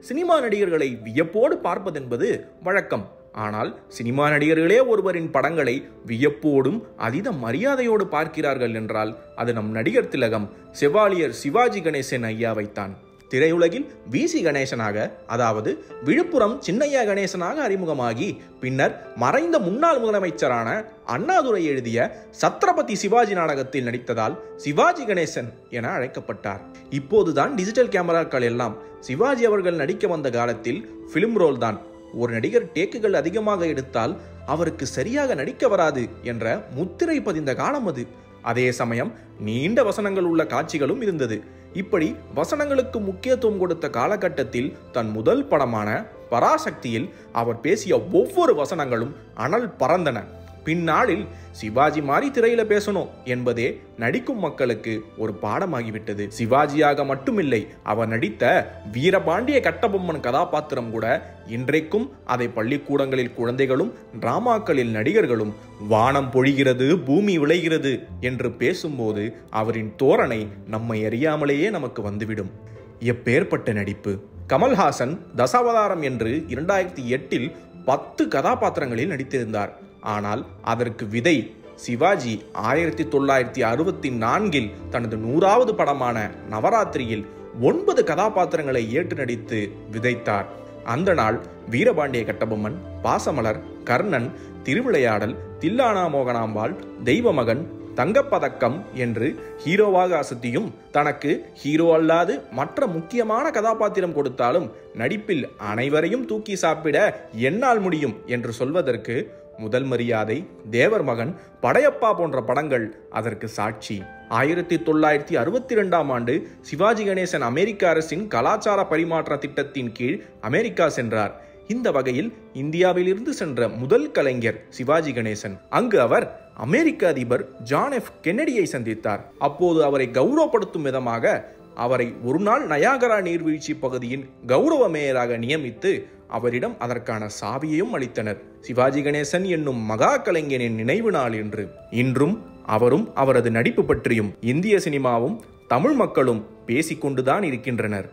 Cinema நடிகர்களை வியப்போடு பார்ப்பதென்பது வழக்கம். ஆனால் சினிமா நடிகர்களே ஒருவரின் படங்களை வியப்போடும் அதீத மரியாதையோடு பார்க்கிறார்கள் என்றால் அது நம் நடிகர் திலகம் செவாலியர் சிவாஜி கணேசன் ஐயாவைத்தான். திரையுலகில் விசி கணேசனாக, அதாவது விழுப்புரம் சின்னையா கணேசனாக அறிமுகமாகி பின்னர் மறைந்த முன்னாள் முதலமைச்சரான அண்ணாதுரை எழுதிய சத்ரபதி சிவாஜி நாடகத்தில் நடித்ததால் சிவாஜி கணேசன் என அழைக்கப்பட்டார். இப்போதுதான் டிஜிட்டல் கேமராக்கள் எல்லாம். சிவாஜி அவர்கள் நடிக்க வந்த காலத்தில் பிலிம் ரோல் தான். ஒரு நடிகர் டேக்குகள் அதிகமாக எடுத்தால் அவருக்கு சரியாக நடிக்க வராது என்ற முத்திரை பதிந்த காலம் அது. அதே சமயம் நீண்ட வசனங்கள் உள்ள காட்சிகளும் இருந்தது. இப்படி வசனங்களுக்கு முக்கியத்துவம் கொடுத்த காலகட்டத்தில் தன் முதல் படமான பராசக்தியில் அவர் பேசிய ஒவ்வொரு வசனங்களும் அனல் பறந்தன. பின்னாளில் சிவாஜி மாதிரி திரையில பேசணும் என்பதே நடிக்கும் மக்களுக்கு ஒரு பாடமாகிவிட்டது. சிவாஜியாக மட்டுமில்லை, அவர் நடித்த வீரபாண்டிய கட்டபொம்மன் கதாபாத்திரம் கூட இன்றைக்கும் அதை பள்ளிக்கூடங்களில் குழந்தைகளும் டிராமாக்களில் நடிகர்களும் வானம் பொழிகிறது பூமி விளைகிறது என்று பேசும்போது அவரின் தோரணை நம்மை அறியாமலேயே நமக்கு வந்துவிடும். எப்பேற்பட்ட நடிப்பு! கமல்ஹாசன் தசாவதாரம் என்று 2008 10 கதாபாத்திரங்களில் நடித்திருந்தார். ஆனால் அதற்கு விதை சிவாஜி 1964 தனது 100வது படமான நவராத்திரியில் 9 கதாபாத்திரங்களை ஏற்று நடித்து விதைத்தார். அந்த நாள் வீரபாண்டிய கட்டபொம்மன், பாசமலர், கர்ணன், திருவிளையாடல், தில்லானா மோகனாம்பாள், தெய்வமகன், தங்கப்பதக்கம் என்று ஹீரோவாக அசத்தியும் தனக்கு ஹீரோ அல்லாது மற்ற முக்கியமான கதாபாத்திரம் கொடுத்தாலும் நடிப்பில் அனைவரையும் தூக்கி சாப்பிட என்னால் முடியும் என்று சொல்வதற்கு முதல் மரியாதை, தேவர் மகன், படையப்பா போன்ற படங்கள் அதற்கு சாட்சி. 1962ஆம் ஆண்டு சிவாஜி கணேசன் அமெரிக்க அரசின் கலாச்சார பரிமாற்ற திட்டத்தின் கீழ் அமெரிக்கா சென்றார். இந்த வகையில் இந்தியாவிலிருந்து சென்ற முதல் கலைஞர் சிவாஜி கணேசன். அங்கு அவர் அமெரிக்க அதிபர் ஜான் எஃப் கென்னடியை சந்தித்தார். அப்போது அவரை கௌரவப்படுத்தும் விதமாக அவரை ஒரு நாள் நயாகரா நீர்வீழ்ச்சி பகுதியின் கௌரவ மேயராக நியமித்து அவரிடம் அதற்கான சாவியையும் அளித்தனர். சிவாஜி கணேசன் என்னும் மகா கலைஞனின் நினைவு நாள் என்று. இன்றும் அவரும் அவரது நடிப்பு பற்றியும் இந்திய சினிமாவும் தமிழ் மக்களும் பேசிக்கொண்டுதான் இருக்கின்றனர்.